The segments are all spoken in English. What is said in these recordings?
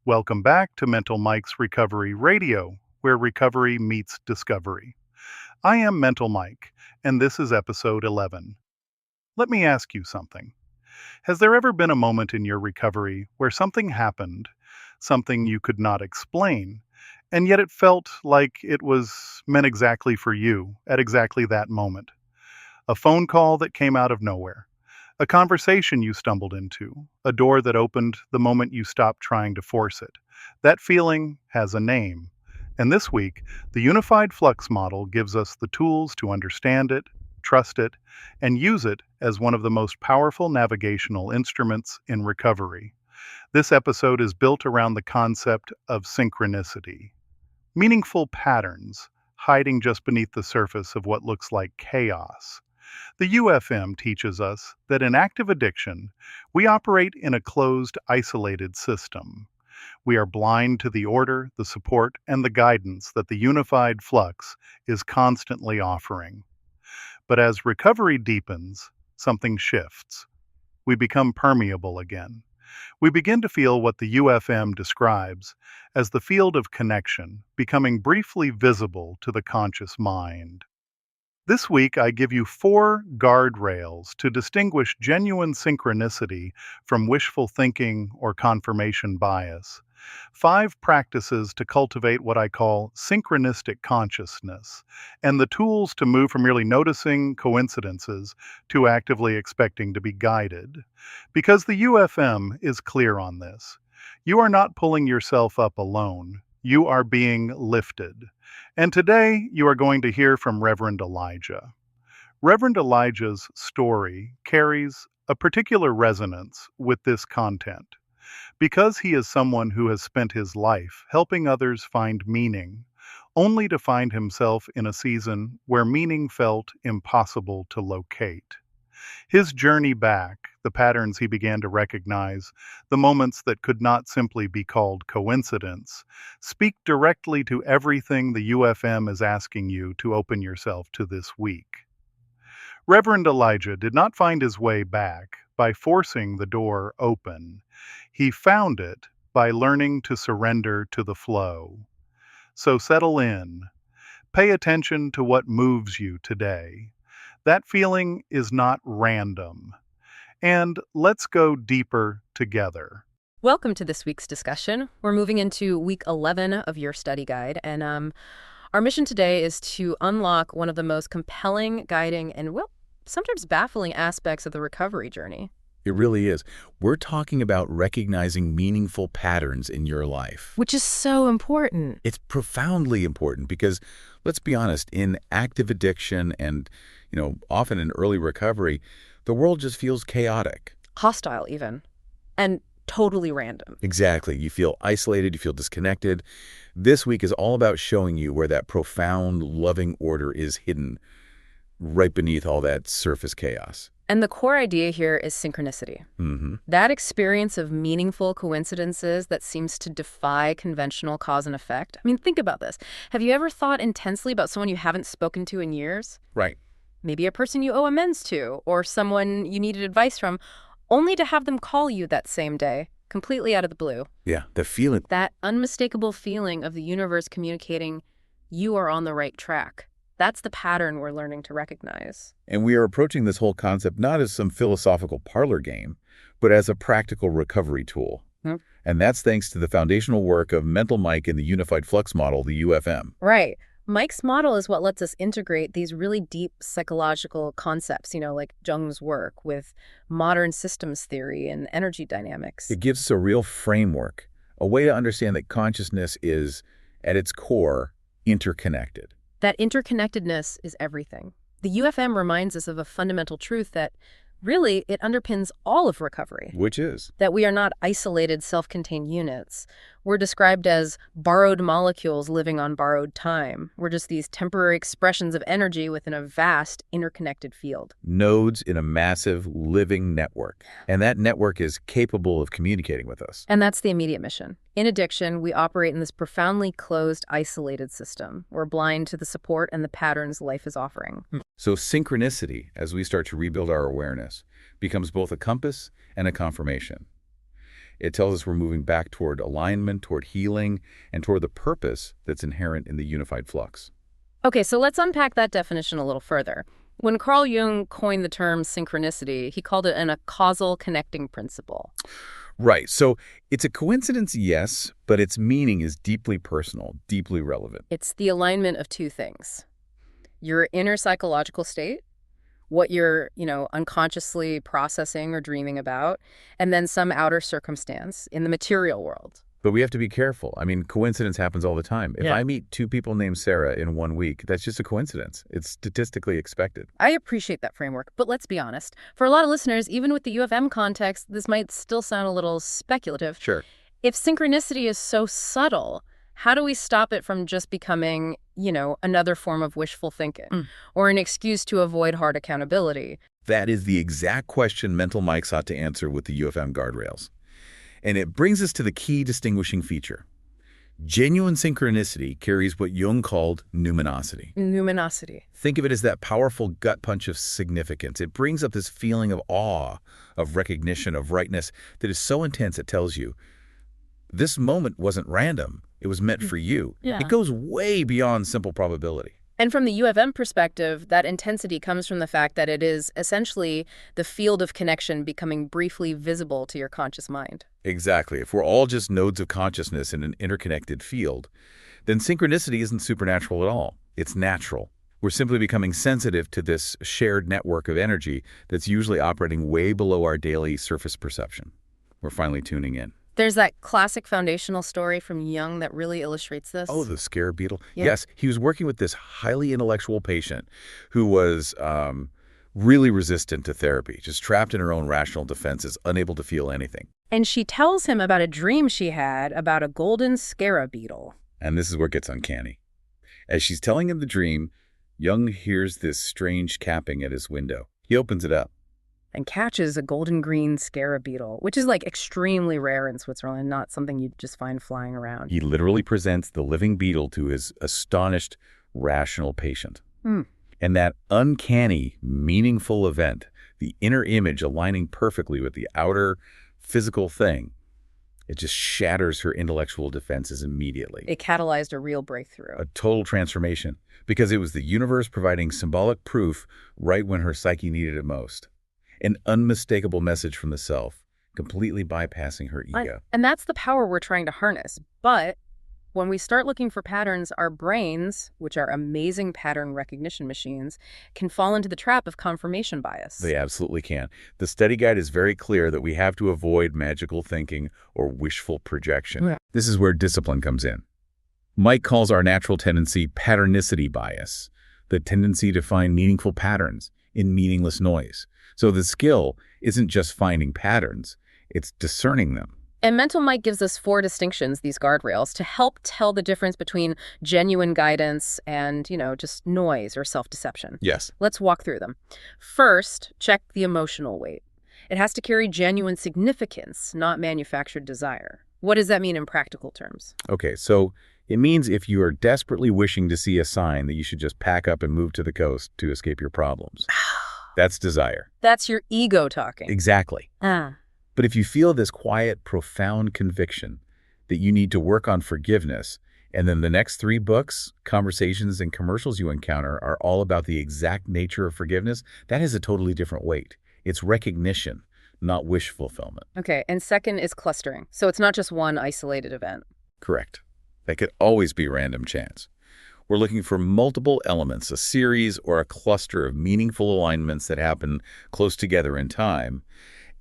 Welcome back to Mental Mike's Recovery Radio, where recovery meets discovery. I am Mental Mike, and this is episode 11. Let me ask you something. Has there ever been a moment in your recovery where something happened, something you could not explain, and yet it felt like it was meant exactly for you at exactly that moment? A phone call that came out of nowhere, a conversation you stumbled into, a door that opened the moment you stopped trying to force it. That feeling has a name. And this week, the Unified Flux Model gives us the tools to understand it, trust it, and use it as one of the most powerful navigational instruments in recovery. This episode is built around the concept of synchronicity, meaningful patterns hiding just beneath the surface of what looks like chaos. The UFM teaches us that in active addiction, we operate in a closed, isolated system. We are blind to the order, the support, and the guidance that the unified flux is constantly offering. But as recovery deepens, something shifts. We become permeable again. We begin to feel what the UFM describes as the field of connection, becoming briefly visible to the conscious mind. This week, I give you 4 guardrails to distinguish genuine synchronicity from wishful thinking or confirmation bias. 5 practices to cultivate what I call synchronistic consciousness, and the tools to move from merely noticing coincidences to actively expecting to be guided. Because the UFM is clear on this. You are not pulling yourself up alone. You are being lifted. And today you are going to hear from Reverend Elijah. Reverend Elijah's story carries a particular resonance with this content because he is someone who has spent his life helping others find meaning, only to find himself in a season where meaning felt impossible to locate. His journey back, the patterns he began to recognize, the moments that could not simply be called coincidence, speak directly to everything the UFM is asking you to open yourself to this week. Reverend Elijah did not find his way back by forcing the door open. He found it by learning to surrender to the flow. So settle in. Pay attention to what moves you today. That feeling is not random. And let's go deeper together. Welcome to this week's discussion. We're moving into week 11 of your study guide, and our mission today is to unlock one of the most compelling, guiding, and, well, sometimes baffling aspects of the recovery journey. It really is. We're talking about recognizing meaningful patterns in your life. Which is so important. It's profoundly important because, let's be honest, in active addiction and, often in early recovery, the world just feels chaotic. Hostile, even. And totally random. Exactly. You feel isolated, you feel disconnected. This week is all about showing you where that profound, loving order is hidden right beneath all that surface chaos. And the core idea here is synchronicity. That experience of meaningful coincidences that seems to defy conventional cause and effect. I mean, think about this. Have you ever thought intensely about someone you haven't spoken to in years? Right. Maybe a person you owe amends to, or someone you needed advice from, only to have them call you that same day, completely out of the blue. Yeah, the feeling. That unmistakable feeling of the universe communicating, you are on the right track. That's the pattern we're learning to recognize. And we are approaching this whole concept not as some philosophical parlor game, but as a practical recovery tool. And that's thanks to the foundational work of Mental Mike in the Unified Flux Model, the UFM. Right. Mike's model is what lets us integrate these really deep psychological concepts, like Jung's work with modern systems theory and energy dynamics. It gives us a real framework, a way to understand that consciousness is, at its core, interconnected. That interconnectedness is everything. The UFM reminds us of a fundamental truth that, really, it underpins all of recovery. Which is? That we are not isolated, self-contained units. We're described as borrowed molecules living on borrowed time. We're just these temporary expressions of energy within a vast, interconnected field. Nodes in a massive, living network. And that network is capable of communicating with us. And that's the immediate mission. In addiction, we operate in this profoundly closed, isolated system. We're blind to the support and the patterns life is offering. So synchronicity, as we start to rebuild our awareness, becomes both a compass and a confirmation. It tells us we're moving back toward alignment, toward healing, and toward the purpose that's inherent in the unified flux. Okay, so let's unpack that definition a little further. When Carl Jung coined the term synchronicity, he called it a causal connecting principle. Right. So it's a coincidence, yes, but its meaning is deeply personal, deeply relevant. It's the alignment of two things. Your inner psychological state, what you're, unconsciously processing or dreaming about, and then some outer circumstance in the material world. But we have to be careful. I mean, coincidence happens all the time. If I meet two people named Sarah in 1 week, that's just a coincidence. It's statistically expected. I appreciate that framework, but let's be honest. For a lot of listeners, even with the U of M context, this might still sound a little speculative. Sure. If synchronicity is so subtle, how do we stop it from just becoming, another form of wishful thinking or an excuse to avoid hard accountability? That is the exact question Mental Mike sought to answer with the U of M guardrails. And it brings us to the key distinguishing feature. Genuine synchronicity carries what Jung called numinosity. Numinosity. Think of it as that powerful gut punch of significance. It brings up this feeling of awe, of recognition, of rightness that is so intense it tells you, this moment wasn't random. It was meant for you. Yeah. It goes way beyond simple probability. And from the U of M perspective, that intensity comes from the fact that it is essentially the field of connection becoming briefly visible to your conscious mind. Exactly. If we're all just nodes of consciousness in an interconnected field, then synchronicity isn't supernatural at all. It's natural. We're simply becoming sensitive to this shared network of energy that's usually operating way below our daily surface perception. We're finally tuning in. There's that classic foundational story from Jung that really illustrates this. Oh, the scarab beetle? Yeah. Yes, he was working with this highly intellectual patient who was really resistant to therapy, just trapped in her own rational defenses, unable to feel anything. And she tells him about a dream she had about a golden scarab beetle. And this is where it gets uncanny. As she's telling him the dream, Jung hears this strange capping at his window. He opens it up. And catches a golden green scarab beetle, which is extremely rare in Switzerland, not something you'd just find flying around. He literally presents the living beetle to his astonished, rational patient. And that uncanny, meaningful event, the inner image aligning perfectly with the outer physical thing, it just shatters her intellectual defenses immediately. It catalyzed a real breakthrough. A total transformation, because it was the universe providing symbolic proof right when her psyche needed it most. An unmistakable message from the self, completely bypassing her ego. And that's the power we're trying to harness. But when we start looking for patterns, our brains, which are amazing pattern recognition machines, can fall into the trap of confirmation bias. They absolutely can. The study guide is very clear that we have to avoid magical thinking or wishful projection. Yeah. This is where discipline comes in. Mike calls our natural tendency patternicity bias, the tendency to find meaningful patterns in meaningless noise. So the skill isn't just finding patterns, it's discerning them. And Mental Mike gives us 4 distinctions, these guardrails, to help tell the difference between genuine guidance and, just noise or self-deception. Yes. Let's walk through them. First, check the emotional weight. It has to carry genuine significance, not manufactured desire. What does that mean in practical terms? Okay, so it means if you are desperately wishing to see a sign that you should just pack up and move to the coast to escape your problems. That's desire. That's your ego talking. Exactly. But if you feel this quiet, profound conviction that you need to work on forgiveness, and then the next 3 books, conversations, and commercials you encounter are all about the exact nature of forgiveness, that is a totally different weight. It's recognition, not wish fulfillment. Okay, and second is clustering. So it's not just one isolated event. Correct. That could always be random chance. We're looking for multiple elements, a series or a cluster of meaningful alignments that happen close together in time,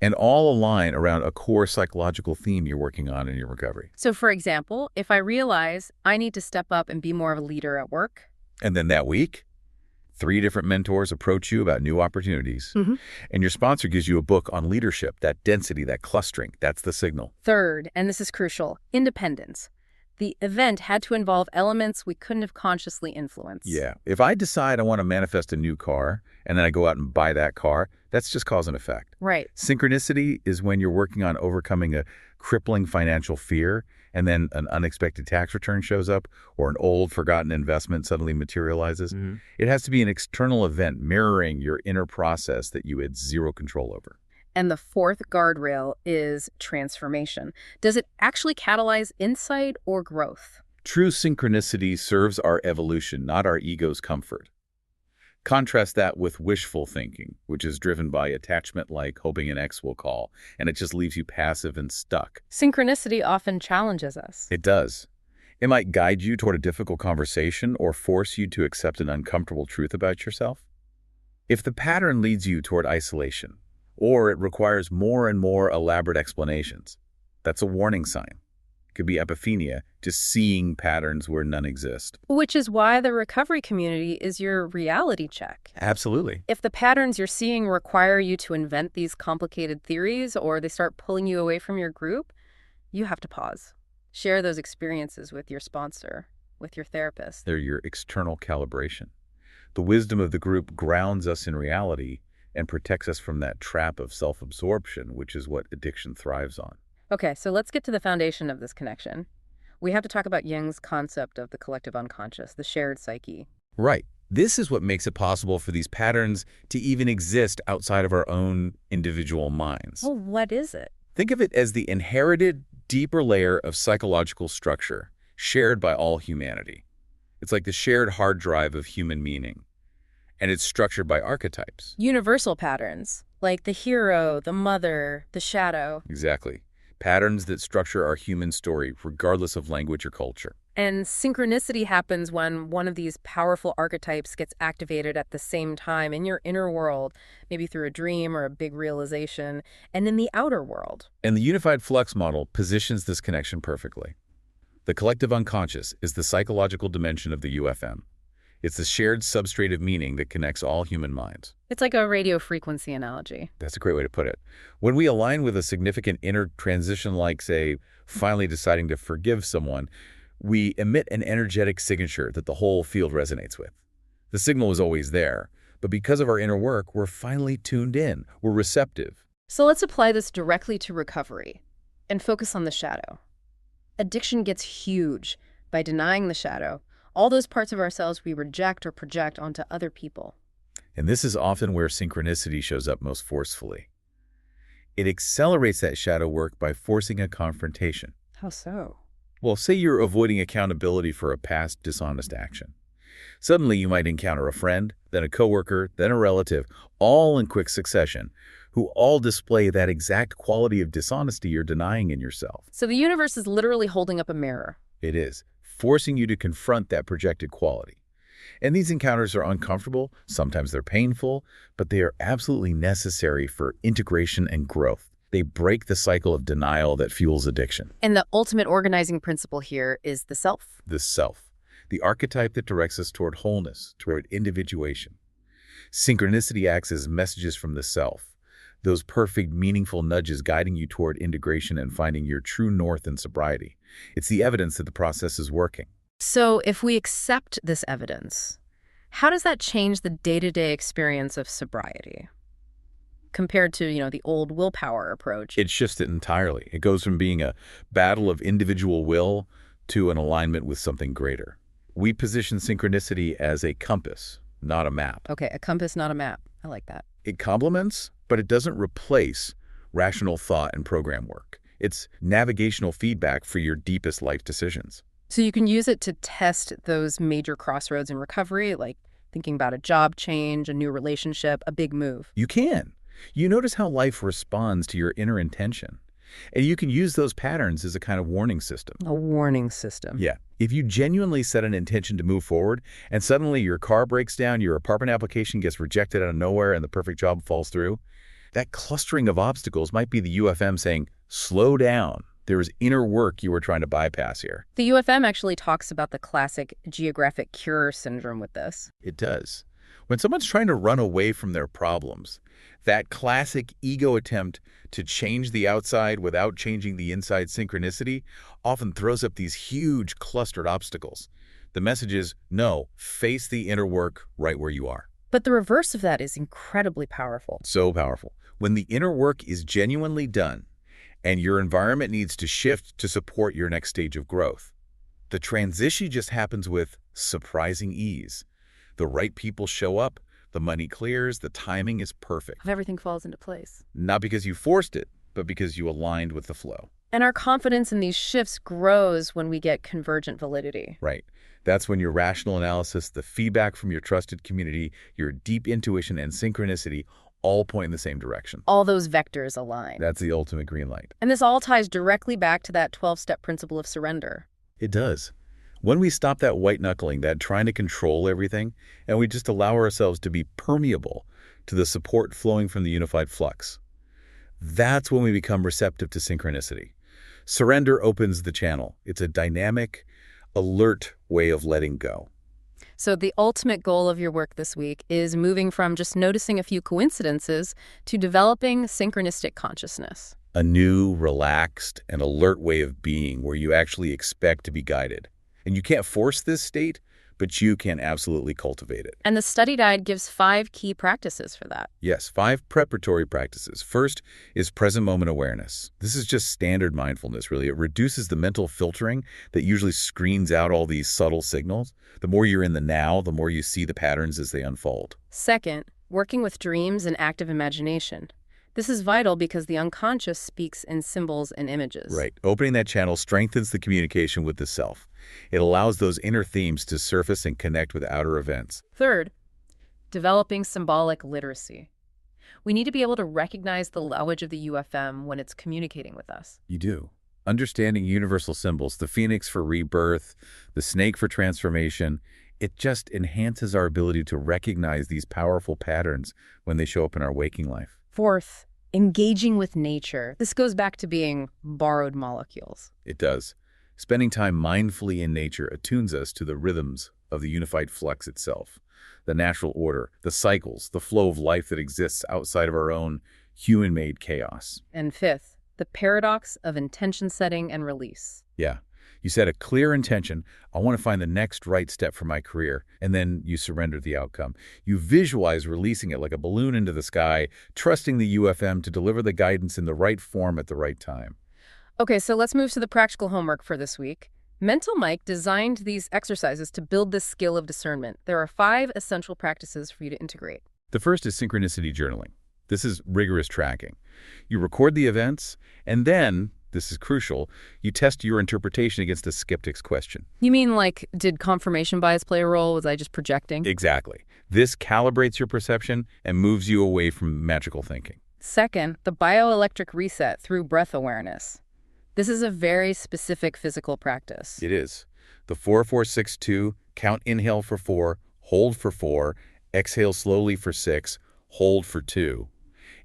and all align around a core psychological theme you're working on in your recovery. So for example, if I realize I need to step up and be more of a leader at work. And then that week, 3 different mentors approach you about new opportunities, and your sponsor gives you a book on leadership, that density, that clustering, that's the signal. Third, and this is crucial, independence. The event had to involve elements we couldn't have consciously influenced. Yeah. If I decide I want to manifest a new car, and then I go out and buy that car, that's just cause and effect. Right. Synchronicity is when you're working on overcoming a crippling financial fear, and then an unexpected tax return shows up, or an old, forgotten investment suddenly materializes. It has to be an external event mirroring your inner process that you had zero control over. And the fourth guardrail is transformation. Does it actually catalyze insight or growth? True synchronicity serves our evolution, not our ego's comfort. Contrast that with wishful thinking, which is driven by attachment like hoping an ex will call, and it just leaves you passive and stuck. Synchronicity often challenges us. It does. It might guide you toward a difficult conversation or force you to accept an uncomfortable truth about yourself. If the pattern leads you toward isolation, or it requires more and more elaborate explanations, that's a warning sign. It could be epiphania, just seeing patterns where none exist. Which is why the recovery community is your reality check. Absolutely. If the patterns you're seeing require you to invent these complicated theories or they start pulling you away from your group, you have to pause. Share those experiences with your sponsor, with your therapist. They're your external calibration. The wisdom of the group grounds us in reality and protects us from that trap of self-absorption, which is what addiction thrives on. Okay, so let's get to the foundation of this connection. We have to talk about Jung's concept of the collective unconscious, the shared psyche. Right. This is what makes it possible for these patterns to even exist outside of our own individual minds. Well, what is it? Think of it as the inherited, deeper layer of psychological structure shared by all humanity. It's like the shared hard drive of human meaning, and it's structured by archetypes. Universal patterns, like the hero, the mother, the shadow. Exactly. Patterns that structure our human story, regardless of language or culture. And synchronicity happens when one of these powerful archetypes gets activated at the same time in your inner world, maybe through a dream or a big realization, and in the outer world. And the Unified Flux Model positions this connection perfectly. The collective unconscious is the psychological dimension of the UFM. It's the shared substrate of meaning that connects all human minds. It's like a radio frequency analogy. That's a great way to put it. When we align with a significant inner transition, like, say, finally deciding to forgive someone, we emit an energetic signature that the whole field resonates with. The signal is always there, but because of our inner work, we're finally tuned in. We're receptive. So let's apply this directly to recovery and focus on the shadow. Addiction gets huge by denying the shadow, all those parts of ourselves we reject or project onto other people. And this is often where synchronicity shows up most forcefully. It accelerates that shadow work by forcing a confrontation. How so? Well, say you're avoiding accountability for a past dishonest action. Suddenly you might encounter a friend, then a coworker, then a relative, all in quick succession, who all display that exact quality of dishonesty you're denying in yourself. So the universe is literally holding up a mirror. It is, forcing you to confront that projected quality. And these encounters are uncomfortable, sometimes they're painful, but they are absolutely necessary for integration and growth. They break the cycle of denial that fuels addiction. And the ultimate organizing principle here is the self. The self, the archetype that directs us toward wholeness, toward individuation. Synchronicity acts as messages from the self, those perfect, meaningful nudges guiding you toward integration and finding your true north in sobriety. It's the evidence that the process is working. So if we accept this evidence, how does that change the day-to-day experience of sobriety compared to, the old willpower approach? It shifts it entirely. It goes from being a battle of individual will to an alignment with something greater. We position synchronicity as a compass, not a map. Okay, a compass, not a map. I like that. It complements, but it doesn't replace rational thought and program work. It's navigational feedback for your deepest life decisions. So you can use it to test those major crossroads in recovery, like thinking about a job change, a new relationship, a big move. You can. You notice how life responds to your inner intention. And you can use those patterns as a kind of warning system. A warning system. Yeah. If you genuinely set an intention to move forward and suddenly your car breaks down, your apartment application gets rejected out of nowhere, and the perfect job falls through, that clustering of obstacles might be the UFM saying, slow down. There is inner work you were trying to bypass here. The UFM actually talks about the classic geographic cure syndrome with this. It does. When someone's trying to run away from their problems, that classic ego attempt to change the outside without changing the inside synchronicity often throws up these huge clustered obstacles. The message is, no, face the inner work right where you are. But the reverse of that is incredibly powerful. So powerful. When the inner work is genuinely done and your environment needs to shift to support your next stage of growth, the transition just happens with surprising ease. The right people show up, The money clears, the timing is perfect. Everything falls into place. Not because you forced it, but because you aligned with the flow. And our confidence in these shifts grows when we get convergent validity. Right. That's when your rational analysis, the feedback from your trusted community, your deep intuition and synchronicity all point in the same direction. All those vectors align. That's the ultimate green light. And this all ties directly back to that 12-step principle of surrender. It does. When we stop that white knuckling, that trying to control everything, and we just allow ourselves to be permeable to the support flowing from the unified flux, that's when we become receptive to synchronicity. Surrender opens the channel. It's a dynamic, alert way of letting go. So the ultimate goal of your work this week is moving from just noticing a few coincidences to developing synchronistic consciousness. A new, relaxed, and alert way of being where you actually expect to be guided. And you can't force this state, but you can absolutely cultivate it. And the study guide gives 5 key practices for that. Yes, 5 preparatory practices. First is present moment awareness. This is just standard mindfulness, really. It reduces the mental filtering that usually screens out all these subtle signals. The more you're in the now, the more you see the patterns as they unfold. Second, working with dreams and active imagination. This is vital because the unconscious speaks in symbols and images. Right. Opening that channel strengthens the communication with the self. It allows those inner themes to surface and connect with outer events. Third, developing symbolic literacy. We need to be able to recognize the language of the UFM when it's communicating with us. You do. Understanding universal symbols, the phoenix for rebirth, the snake for transformation, it just enhances our ability to recognize these powerful patterns when they show up in our waking life. Fourth, engaging with nature. This goes back to being borrowed molecules. It does. Spending time mindfully in nature attunes us to the rhythms of the unified flux itself, the natural order, the cycles, the flow of life that exists outside of our own human-made chaos. And fifth, the paradox of intention setting and release. Yeah. You set a clear intention, I want to find the next right step for my career, and then you surrender the outcome. You visualize releasing it like a balloon into the sky, trusting the UFM to deliver the guidance in the right form at the right time. Okay, so let's move to the practical homework for this week. Mental Mike designed these exercises to build this skill of discernment. There are 5 essential practices for you to integrate. The first is synchronicity journaling. This is rigorous tracking. You record the events, and then, this is crucial, you test your interpretation against the skeptic's question. You mean like, did confirmation bias play a role? Was I just projecting? Exactly. This calibrates your perception and moves you away from magical thinking. Second, the bioelectric reset through breath awareness. This is a very specific physical practice. It is. The 4-4-6-2, count inhale for 4, hold for 4, exhale slowly for 6, hold for 2.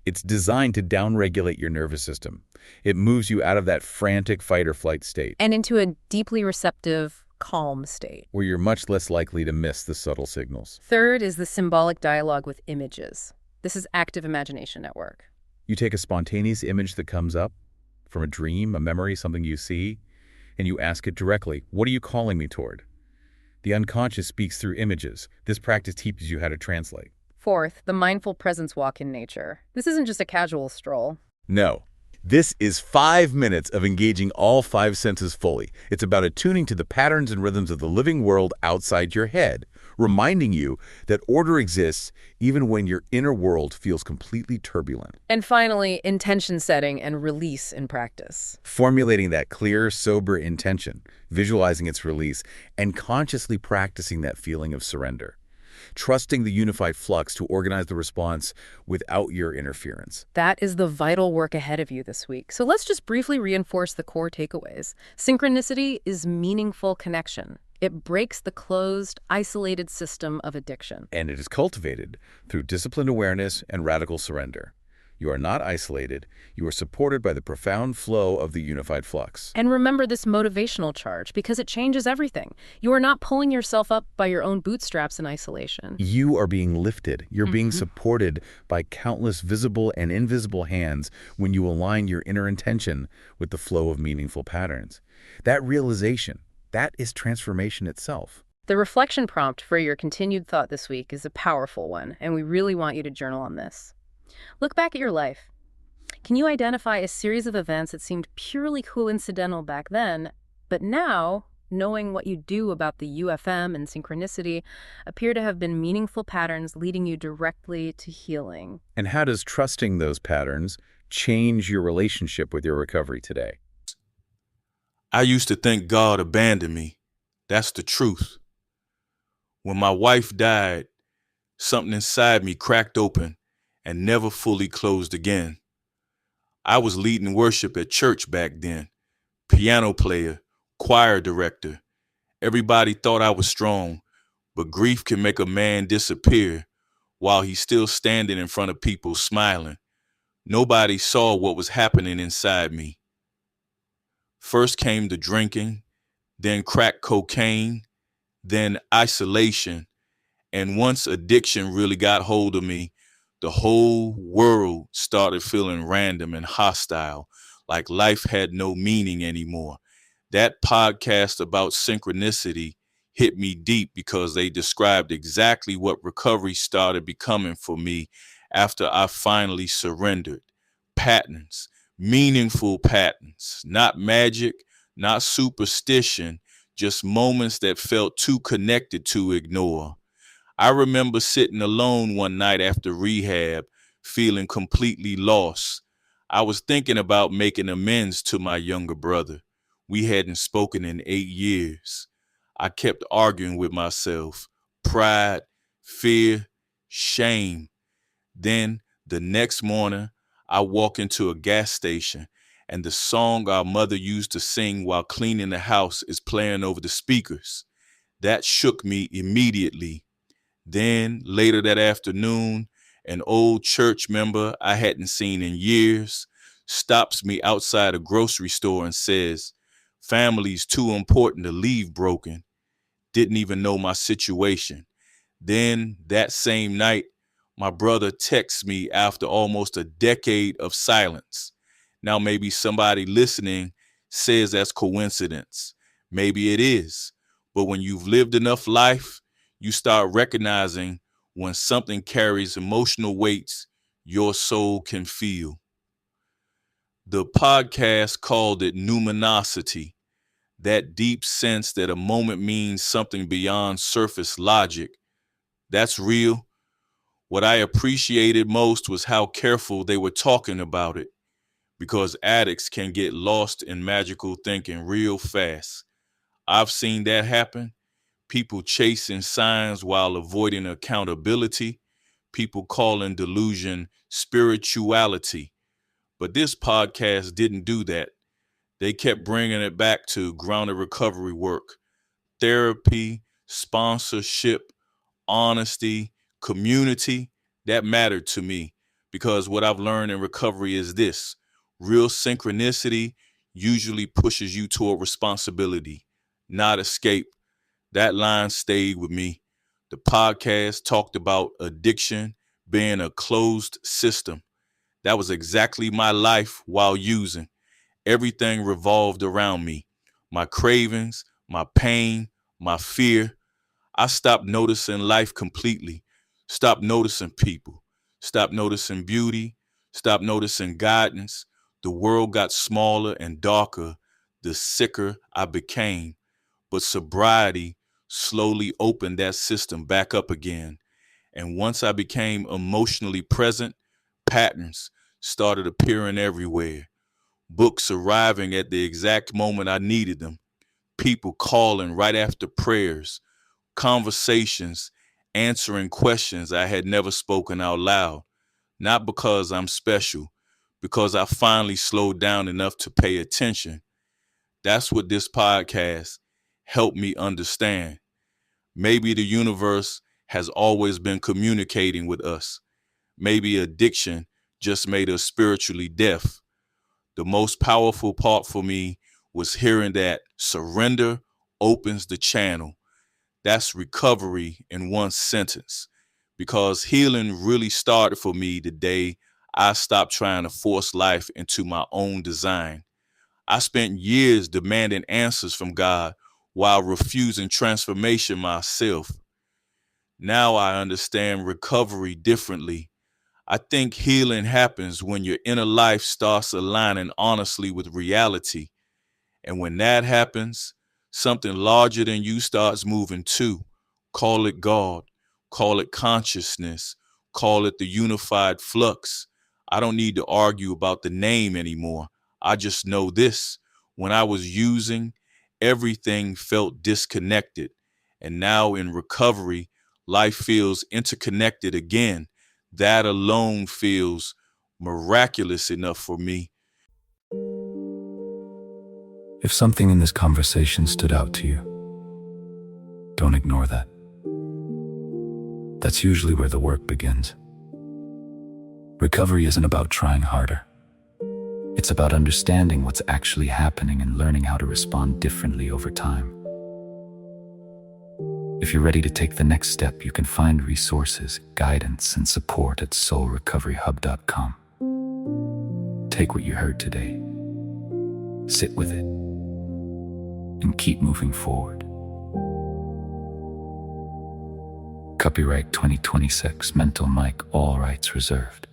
It's designed to downregulate your nervous system. It moves you out of that frantic fight or flight state. And into a deeply receptive, calm state. Where you're much less likely to miss the subtle signals. Third is the symbolic dialogue with images. This is active imagination at work. You take a spontaneous image that comes up, from a dream, a memory, something you see, and you ask it directly, what are you calling me toward? The unconscious speaks through images. This practice teaches you how to translate. Fourth, the mindful presence walk in nature. This isn't just a casual stroll. No. This is 5 minutes of engaging all 5 senses fully. It's about attuning to the patterns and rhythms of the living world outside your head, reminding you that order exists even when your inner world feels completely turbulent. And finally, intention setting and release in practice. Formulating that clear, sober intention, visualizing its release, and consciously practicing that feeling of surrender. Trusting the unified flux to organize the response without your interference. That is the vital work ahead of you this week. So let's just briefly reinforce the core takeaways. Synchronicity is meaningful connection. It breaks the closed, isolated system of addiction. And it is cultivated through disciplined awareness and radical surrender. You are not isolated. You are supported by the profound flow of the unified flux. And remember this motivational charge, because it changes everything. You are not pulling yourself up by your own bootstraps in isolation. You are being lifted. You're being supported by countless visible and invisible hands when you align your inner intention with the flow of meaningful patterns. That realization, that is transformation itself. The reflection prompt for your continued thought this week is a powerful one, and we really want you to journal on this. Look back at your life. Can you identify a series of events that seemed purely coincidental back then, but now knowing what you do about the UFM and synchronicity appear to have been meaningful patterns leading you directly to healing. And how does trusting those patterns change your relationship with your recovery today? I used to think God abandoned me. That's the truth. When my wife died, something inside me cracked open and never fully closed again. I was leading worship at church back then, piano player, choir director. Everybody thought I was strong, but grief can make a man disappear while he's still standing in front of people smiling. Nobody saw what was happening inside me. First came the drinking, then crack cocaine, then isolation. And once addiction really got hold of me, the whole world started feeling random and hostile, like life had no meaning anymore. That podcast about synchronicity hit me deep because they described exactly what recovery started becoming for me after I finally surrendered. Patterns, meaningful patterns, not magic, not superstition, just moments that felt too connected to ignore. I remember sitting alone one night after rehab, feeling completely lost. I was thinking about making amends to my younger brother. We hadn't spoken in 8 years. I kept arguing with myself. Pride, fear, shame. Then the next morning, I walk into a gas station and the song our mother used to sing while cleaning the house is playing over the speakers. That shook me immediately. Then later that afternoon, an old church member I hadn't seen in years stops me outside a grocery store and says, "Family's too important to leave broken." Didn't even know my situation. Then that same night, my brother texts me after almost a decade of silence. Now maybe somebody listening says that's coincidence. Maybe it is. But when you've lived enough life, you start recognizing when something carries emotional weights your soul can feel. The podcast called it numinosity, that deep sense that a moment means something beyond surface logic. That's real. What I appreciated most was how careful they were talking about it, because addicts can get lost in magical thinking real fast. I've seen that happen. People chasing signs while avoiding accountability. People calling delusion spirituality. But this podcast didn't do that. They kept bringing it back to grounded recovery work, therapy, sponsorship, honesty, community. That mattered to me because what I've learned in recovery is this: real synchronicity usually pushes you toward responsibility, not escape. That line stayed with me. The podcast talked about addiction being a closed system. That was exactly my life while using. Everything revolved around me. My cravings, my pain, my fear. I stopped noticing life completely. Stopped noticing people. Stopped noticing beauty. Stopped noticing guidance. The world got smaller and darker the sicker I became. But sobriety slowly opened that system back up again. And once I became emotionally present, patterns started appearing everywhere. Books arriving at the exact moment I needed them. People calling right after prayers. Conversations, answering questions I had never spoken out loud. Not because I'm special, because I finally slowed down enough to pay attention. That's what this podcast helped me understand. Maybe the universe has always been communicating with us. Maybe addiction just made us spiritually deaf. The most powerful part for me was hearing that surrender opens the channel. That's recovery in one sentence. Because healing really started for me the day I stopped trying to force life into my own design. I spent years demanding answers from God while refusing transformation myself. Now I understand recovery differently. I think healing happens when your inner life starts aligning honestly with reality. And when that happens, Something larger than you starts moving too. Call it God, call it consciousness, call it the unified flux. I don't need to argue about the name anymore. I just know this. When I was using, everything felt disconnected. And now in recovery, life feels interconnected again. That alone feels miraculous enough for me. If something in this conversation stood out to you, don't ignore that. That's usually where the work begins. Recovery isn't about trying harder. It's about understanding what's actually happening and learning how to respond differently over time. If you're ready to take the next step, you can find resources, guidance, and support at soulrecoveryhub.com. Take what you heard today, sit with it, and keep moving forward. Copyright 2026, Mental Mike, all rights reserved.